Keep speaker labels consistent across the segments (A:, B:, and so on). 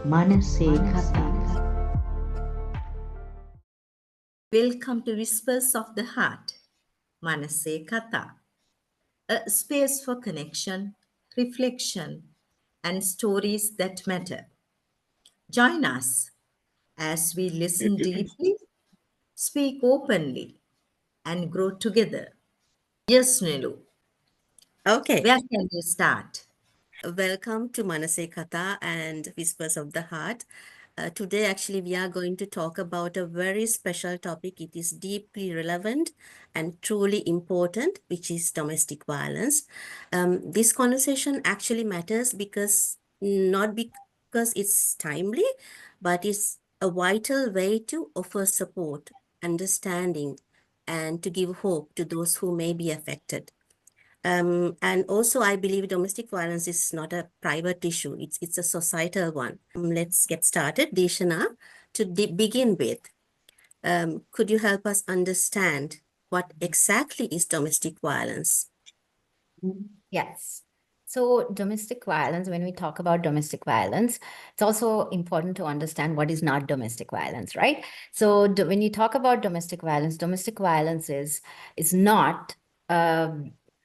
A: Manase Katha.
B: Welcome to Whispers of the Heart, Manase Katha, a space for connection, reflection, and stories that matter. Join us as we listen deeply, speak openly, and grow together. Yes, Nilu,
C: Okay,
B: where can we start?
C: welcome to Manase Katha and Whispers of the Heart. Today, actually, we are going to talk about a very special topic. It is deeply relevant and truly important, which is domestic violence. This conversation actually matters because not because it's timely, but it's a vital way to offer support, understanding, and to give hope to those who may be affected. And also, I believe domestic violence is not a private issue. It's a societal one. Let's get started. Dheeshana, to begin with, could you help us understand what exactly is domestic violence?
A: Yes. So domestic violence, when we talk about domestic violence, it's also important to understand what is not domestic violence, right? So when you talk about domestic violence is not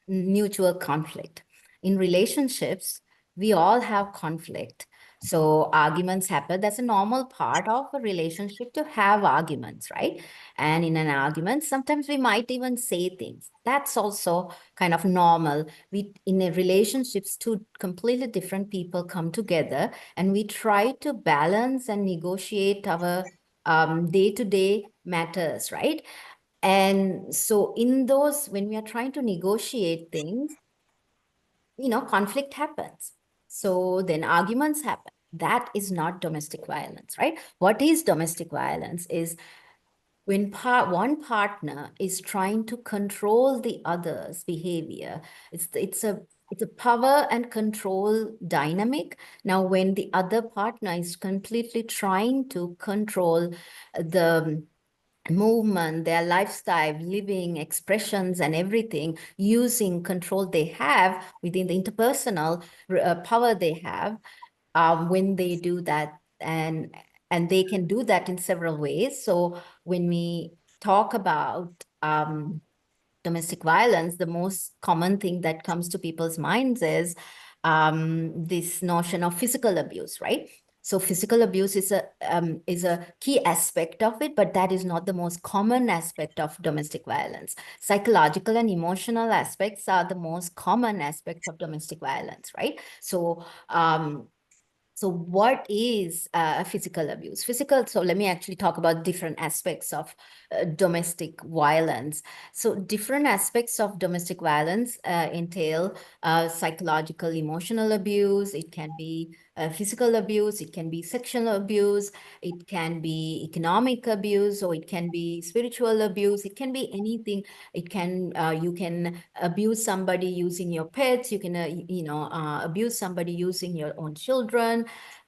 A: mutual conflict. In relationships, we all have conflict. So arguments happen. That's a normal part of a relationship to have arguments, right? And in an argument, sometimes we might even say things. That's also kind of normal. We in a relationships, two completely different people come together and we try to balance and negotiate our day-to-day matters, right? And so in those, when we are trying to negotiate things, conflict happens. So then arguments happen. That is not domestic violence, right? What is domestic violence is when one partner is trying to control the other's behavior. It's a power and control dynamic. Now, when the other partner is completely trying to control the movement, their lifestyle, living, expressions, and everything using control they have within the interpersonal power they have, when they do that, and they can do that in several ways. So when we talk about domestic violence, the most common thing that comes to people's minds is this notion of physical abuse, right? So physical abuse is a key aspect of it, but that is not the most common aspect of domestic violence. Psychological and emotional aspects are the most common aspects of domestic violence, right? So what is physical abuse? So let me actually talk about different aspects of domestic violence. So different aspects of domestic violence entail psychological, emotional abuse. It can be physical abuse. It can be sexual abuse. It can be economic abuse, or it can be spiritual abuse. It can be anything. It can you can abuse somebody using your pets. You can abuse somebody using your own children.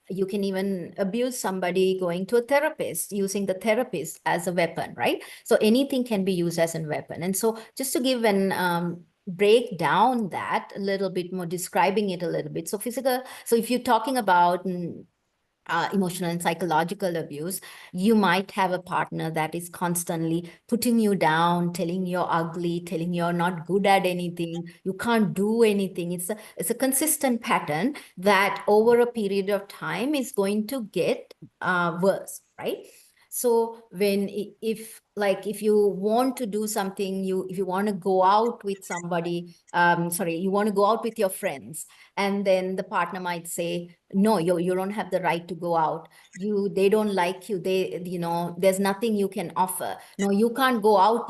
A: You can even abuse somebody going to a therapist, using the therapist as a weapon, right? So anything can be used as a weapon. And so just to give an break down that a little bit more, describing it a little bit. So if you're talking about emotional and psychological abuse, you might have a partner that is constantly putting you down, telling you're ugly, telling you're not good at anything, you can't do anything. It's a consistent pattern that over a period of time is going to get worse, right? So if you want to do something, if you want to go out with somebody, you want to go out with your friends, and then the partner might say, no, you don't have the right to go out. They don't like you. There's nothing you can offer. No, you can't go out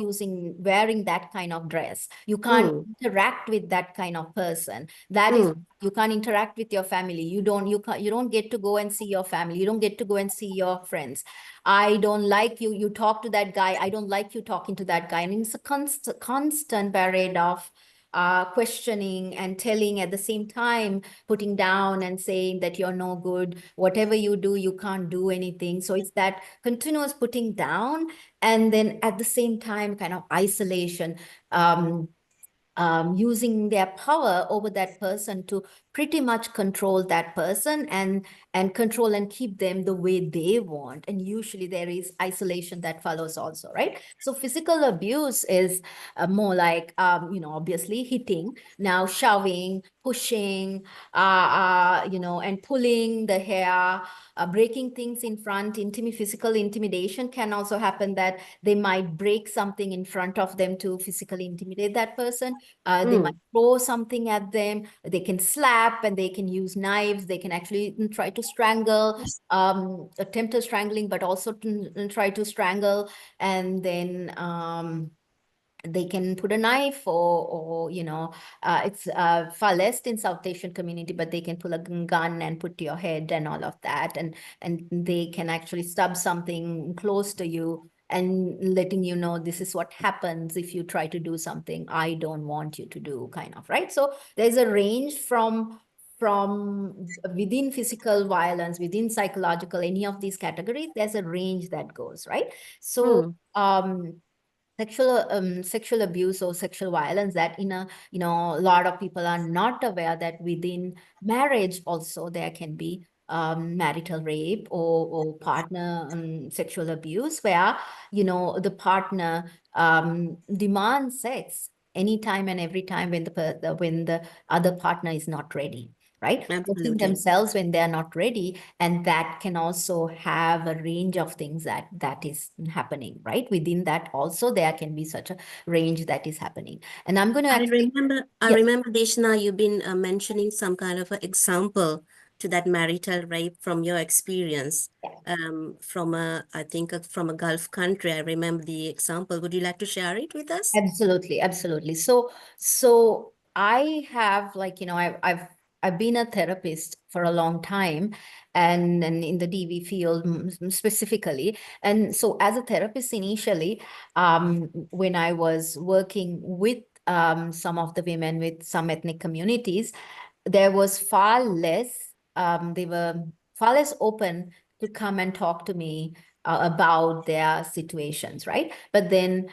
A: wearing that kind of dress. You can't interact with that kind of person. You can't interact with your family. You don't get to go and see your family. You don't get to go and see your friends. I don't like you. You talk to that guy. I don't like you talking to that guy. And it's a constant parade of questioning and telling, at the same time putting down and saying that you're no good, whatever you do, you can't do anything. So it's that continuous putting down, and then at the same time kind of isolation, using their power over that person to pretty much control that person and control and keep them the way they want. And usually there is isolation that follows also, right? So physical abuse is more like, obviously hitting, now shoving, pushing, and pulling the hair, breaking things in front. Physical intimidation can also happen, that they might break something in front of them to physically intimidate that person. They might throw something at them. They can slap, and they can use knives. They can actually try to strangle, attempt a strangling, but also try to strangle. And then they can put a knife, or it's far less in South Asian community, but they can pull a gun and put to your head and all of that. And they can actually stab something close to you and letting you know, this is what happens if you try to do something I don't want you to do, kind of, right? So there's a range from within physical violence, within psychological, any of these categories, there's a range that goes, right? So sexual abuse or sexual violence, that a lot of people are not aware that within marriage also there can be marital rape, or partner sexual abuse, where the partner demands sex anytime and every time when the other partner is not ready, right? Putting
C: Absolutely.
A: themselves when they're not ready. And that can also have a range of things that is happening, right? Within that also there can be such a range that is happening. And I'm going to actually,
C: I
A: yes,
C: remember, Deshna, you've been mentioning some kind of an example to that marital rape from your experience, I think from a Gulf country. I remember the example. Would you like to share it with us?
A: absolutely, absolutely. So I have, like, I've been a therapist for a long time, and in the DV field specifically. And so as a therapist initially, when I was working with some of the women with some ethnic communities, there was far less, they were far less open to come and talk to me about their situations, right? But then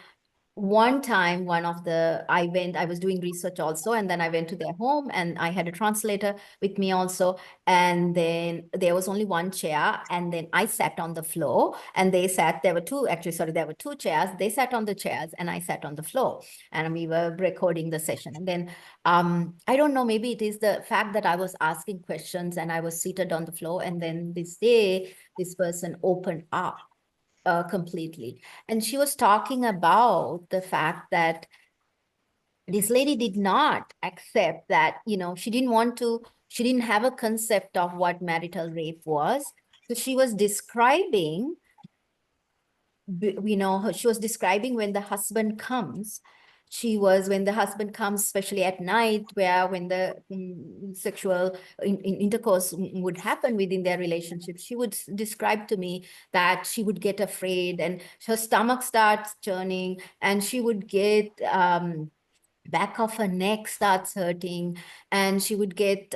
A: one time, I was doing research also, and then I went to their home, and I had a translator with me also. And then there was only one chair, and then I sat on the floor, and there were two, actually, sorry, there were two chairs. They sat on the chairs, and I sat on the floor, and we were recording the session. And then I don't know, maybe it is the fact that I was asking questions and I was seated on the floor. And then this day, this person opened up completely. And she was talking about the fact that this lady did not accept that, she didn't have a concept of what marital rape was. So she was describing, she was describing when the husband comes. When the husband comes, especially at night, where when the sexual intercourse would happen within their relationship, she would describe to me that she would get afraid, and her stomach starts churning, and she would get back of her neck starts hurting, and she would get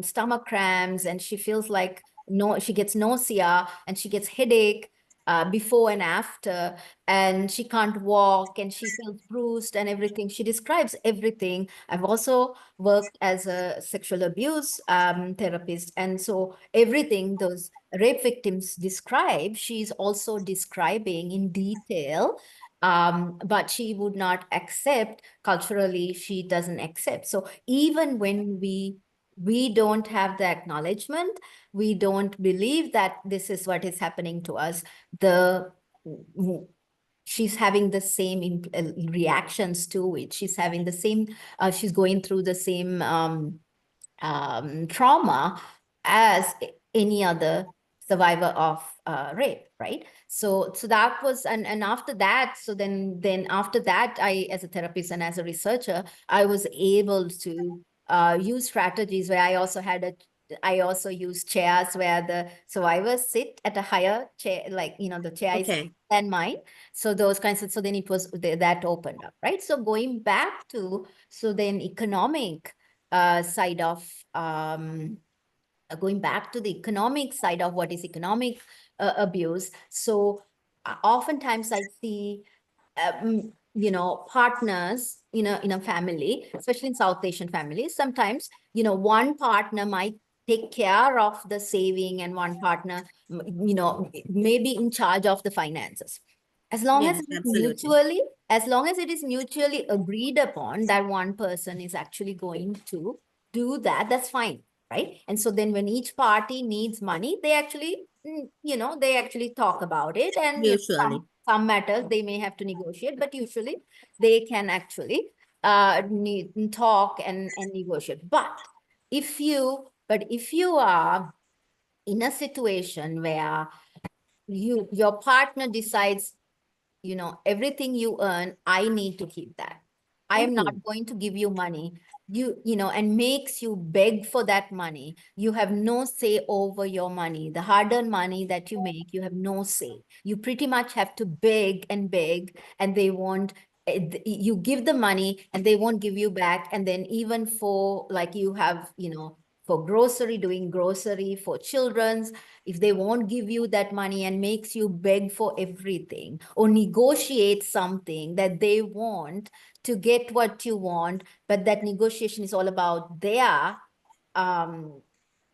A: stomach cramps, and she feels like, no, she gets nausea, and she gets headache before and after, and she can't walk, and she feels bruised and everything. She describes everything. I've also worked as a sexual abuse therapist, and so everything those rape victims describe, she's also describing in detail. But she would not accept, culturally she doesn't accept. So even when we don't have the acknowledgement, we don't believe that this is what is happening to us, the she's having the same reactions to it. She's having the same, she's going through the same trauma as any other survivor of rape, right? So that was, and after that, then after that, I, as a therapist and as a researcher, I was able to use strategies where I also use chairs where the survivors sit at a higher chair, like, the chair is
C: Okay.
A: than mine. So those kinds of, so then it was that opened up, right? So going back to, so then economic side of going back to the economic side of what is economic abuse. So oftentimes I see partners in a family, especially in South Asian families, sometimes, one partner might take care of the saving and one partner, may be in charge of the finances. As long as
C: Yes,
A: it is
C: absolutely.
A: mutually, as long as it is mutually agreed upon that one person is actually going to do that, that's fine, right? And so then when each party needs money, they actually, they actually talk about it. And,
C: Usually.
A: some matters they may have to negotiate, but usually they can actually need talk and negotiate. But if you are in a situation where your partner decides, everything you earn, I need to keep that. I am
C: Mhm.
A: not going to give you money. And makes you beg for that money. You have no say over your money. The hard-earned money that you make, you have no say. You pretty much have to beg and beg, and they won't. You give the money and they won't give you back. And then even for like you have, for grocery, doing grocery for children's, if they won't give you that money and makes you beg for everything or negotiate something that they want to get what you want, but that negotiation is all about um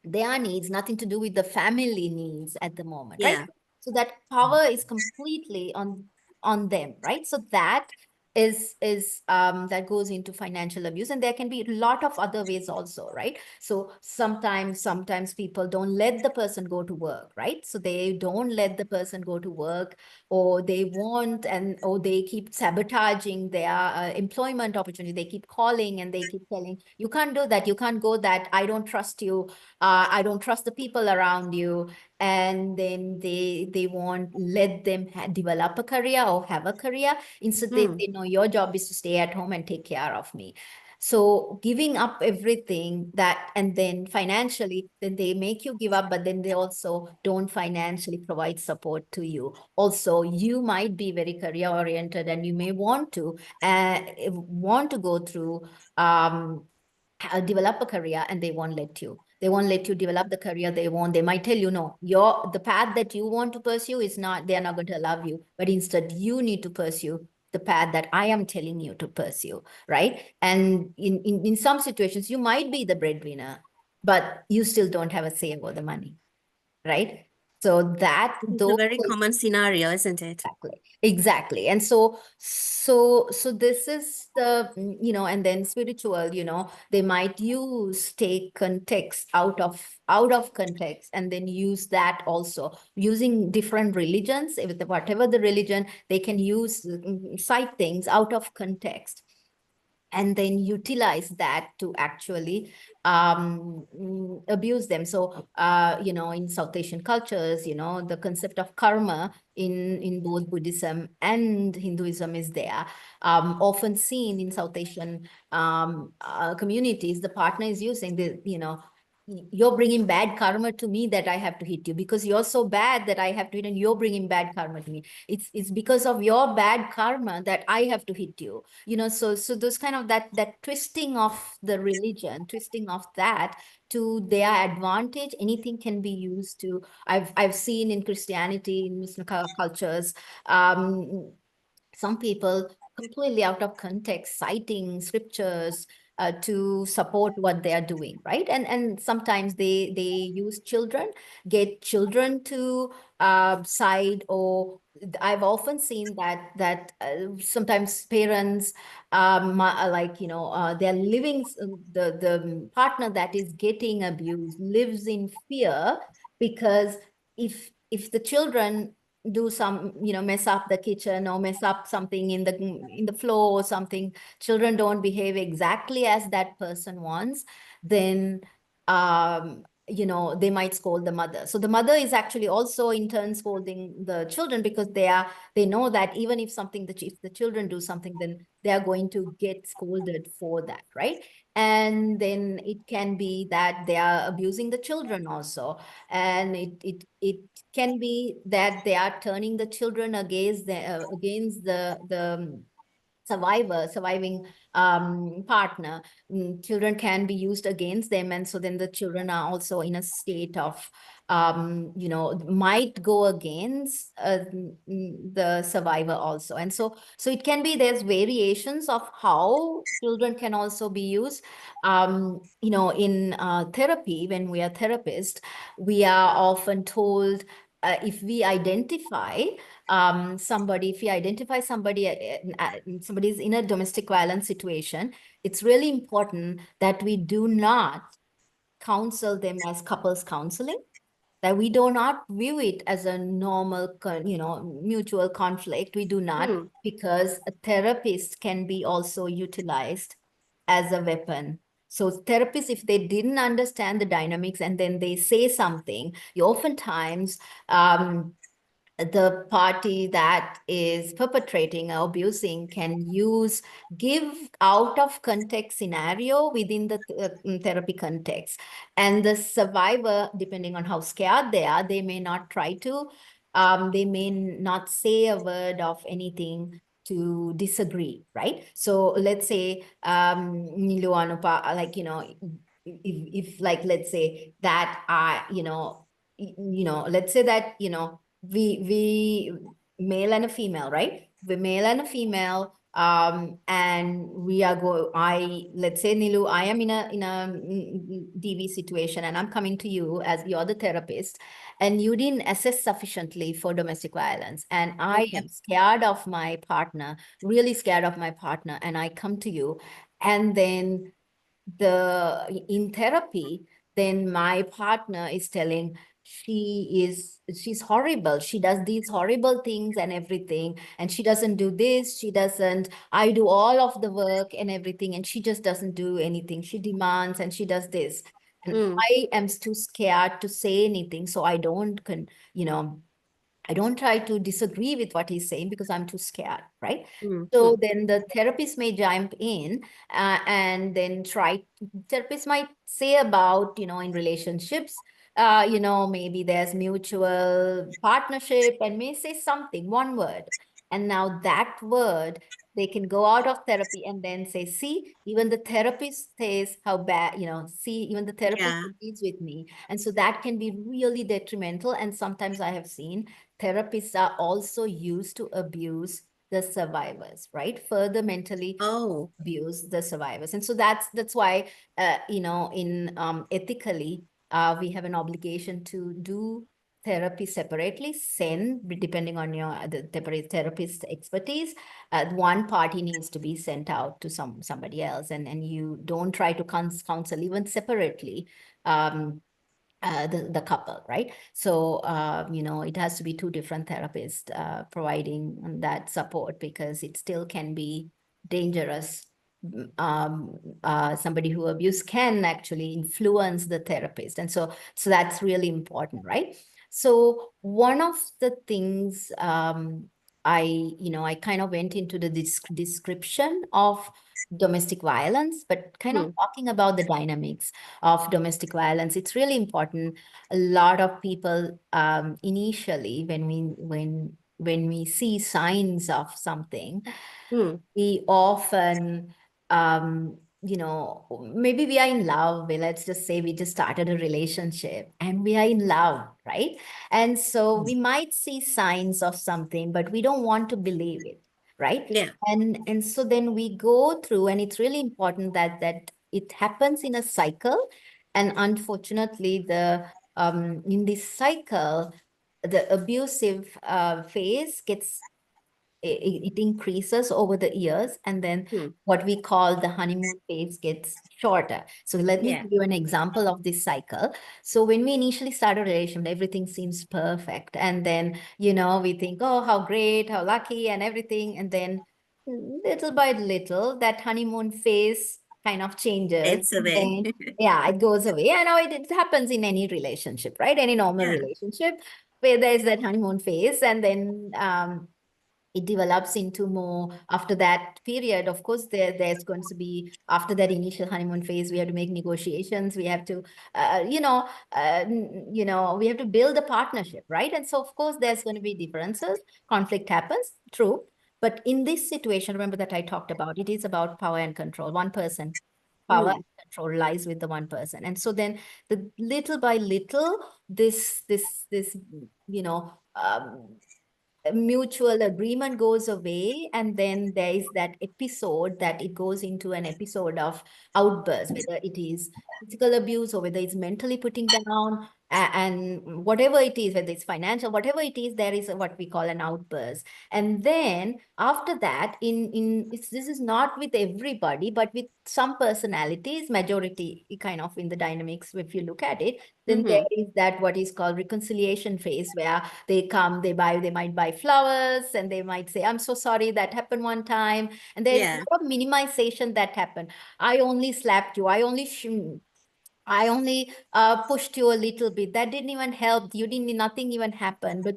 A: their needs, nothing to do with the family needs at the moment, right?
C: Yeah.
A: So that power is completely on them, right? So that is that goes into financial abuse, and there can be a lot of other ways also, right? So sometimes people don't let the person go to work, right? So they don't let the person go to work, or they want, and or they keep sabotaging their employment opportunity. They keep calling and they keep telling, you can't do that, you can't go that, I don't trust you, I don't trust the people around you. And then they won't let them develop a career or have a career. Instead, they
C: Mm.
A: say, no, your job is to stay at home and take care of me. So giving up everything that, and then financially, then they make you give up, but then they also don't financially provide support to you. Also, you might be very career oriented and you may want to go through develop a career, and they won't let you. They won't let you develop the career they want. They might tell you, no, the path that you want to pursue is not, they're not going to allow you, but instead you need to pursue the path that I am telling you to pursue, right? And in some situations, you might be the breadwinner, but you still don't have a say over the money, right? So that
C: It's a
A: those
C: very common scenario, isn't it?
A: Exactly. And so this is the, and then spiritual, they might take context out of context, and then use that also, using different religions, whatever the religion, they can cite things out of context and then utilize that to actually abuse them. So, in South Asian cultures, the concept of karma in both Buddhism and Hinduism is there. Often seen in South Asian communities, the partner is using you're bringing bad karma to me that I have to hit you because you're so bad that I have to hit, and you're bringing bad karma to me. It's because of your bad karma that I have to hit you. So those kind of that twisting of the religion, twisting of that to their advantage, anything can be used to. I've seen in Christianity, in Muslim cultures, um some people completely out of context citing scriptures to support what they are doing, right? And sometimes they use children, get children to side, or I've often seen that sometimes parents they're living the partner that is getting abused lives in fear, because if the children do some, mess up the kitchen or mess up something in the floor or something, children don't behave exactly as that person wants, then they might scold the mother. So the mother is actually also in turn scolding the children, because they know that even if the children do something, then they are going to get scolded for that, right? And then it can be that they are abusing the children also, and it can be that they are turning the children against the surviving partner, children can be used against them, and so then the children are also in a state of might go against the survivor also. And so it can be, there's variations of how children can also be used. In therapy, when we are therapists, we are often told, if we identify if you identify somebody is in a domestic violence situation, it's really important that we do not counsel them as couples counseling, that we do not view it as a normal, mutual conflict. We do not,
C: Hmm.
A: because a therapist can be also utilized as a weapon. So therapists, if they didn't understand the dynamics and then they say something, you oftentimes the party that is perpetrating or abusing can give out of context scenario within the therapy context. And the survivor, depending on how scared they are, they may not try to, they may not say a word of anything to disagree, right? So let's say, Nilu, Anupa, if like, let's say that let's say that, we male and a female, right? We male and a female, and we are let's say, Nilu, I am in a DV situation, and I'm coming to you as you're the therapist, and you didn't assess sufficiently for domestic violence, and I
C: Okay.
A: am scared of my partner, really scared of my partner, and I come to you, and then in therapy, then my partner is telling, she's horrible, she does these horrible things and everything, and she doesn't do this, she doesn't, I do all of the work and everything, and she just doesn't do anything, she demands and she does this, and
C: Hmm.
A: I am too scared to say anything, so I don't I don't try to disagree with what he's saying because I'm too scared, right?
C: Hmm. Hmm.
A: So then the therapist may jump in, and then therapist might say about, in relationships, maybe there's mutual partnership, and may say something, one word. And now that word, they can go out of therapy and then say, see, even the therapist says how bad, see, even the therapist
C: Yeah.
A: agrees with me. And so that can be really detrimental. And sometimes I have seen therapists are also used to abuse the survivors, right? Further mentally
C: Oh.
A: abuse the survivors. And so that's why, in ethically, we have an obligation to do therapy separately, depending on the therapist expertise, one party needs to be sent out to somebody else, and you don't try to counsel even separately, the couple, right? So, it has to be two different therapists providing that support, because it still can be dangerous. Somebody who abuse can actually influence the therapist. And so that's really important, right? So one of the things, I kind of went into the description of domestic violence, but kind of
C: Hmm.
A: talking about the dynamics of domestic violence. It's really important. A lot of people, initially, when we see signs of something,
C: Hmm.
A: we often, maybe we are in love. Let's just say we just started a relationship and we are in love, right? And so we might see signs of something, but we don't want to believe it, right?
C: Yeah.
A: And so then we go through, and it's really important that it happens in a cycle. And unfortunately, in this cycle, the abusive phase it increases over the years, and then
C: Hmm.
A: what we call the honeymoon phase gets shorter. So let me
C: Yeah.
A: give you an example of this cycle. So when we initially start a relationship, everything seems perfect, and then we think, oh, how great, how lucky, and everything, and then little by little that honeymoon phase kind of changes,
C: It's
A: and
C: away.
A: then yeah, it goes away. And now it happens in any relationship, right? Any normal
C: Yeah.
A: relationship where there's that honeymoon phase, and then it develops into more after that period. Of course, there's going to be, after that initial honeymoon phase, we have to make negotiations, we have to we have to build a partnership, right? And so of course there's going to be differences, conflict happens, true, But in this situation, remember that I talked about, it is about power and control. One person, power
C: Mm.
A: and control lies with the one person. And so then the little by little, this, mutual agreement goes away, and then there is that episode that it goes into an episode of outburst, whether it is physical abuse or whether it's mentally putting down, and whatever it is, whether it's financial, whatever it is, there is what we call an outburst. And then after that, this is not with everybody, but with some personalities, majority kind of in the dynamics, if you look at it, then there
C: Mm-hmm.
A: is that what is called reconciliation phase, where they come, they might buy flowers, and they might say, I'm so sorry that happened one time. And there's a
C: Yeah.
A: lot of minimization that happened. I only slapped you. I only pushed you a little bit. That didn't even help. You didn't, nothing even happened. But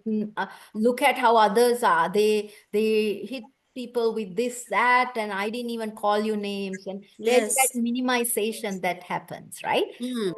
A: look at how others are. They hit people with this, that, and I didn't even call you names. And there's that
C: Yes.
A: minimization that happens, right?
C: Mm.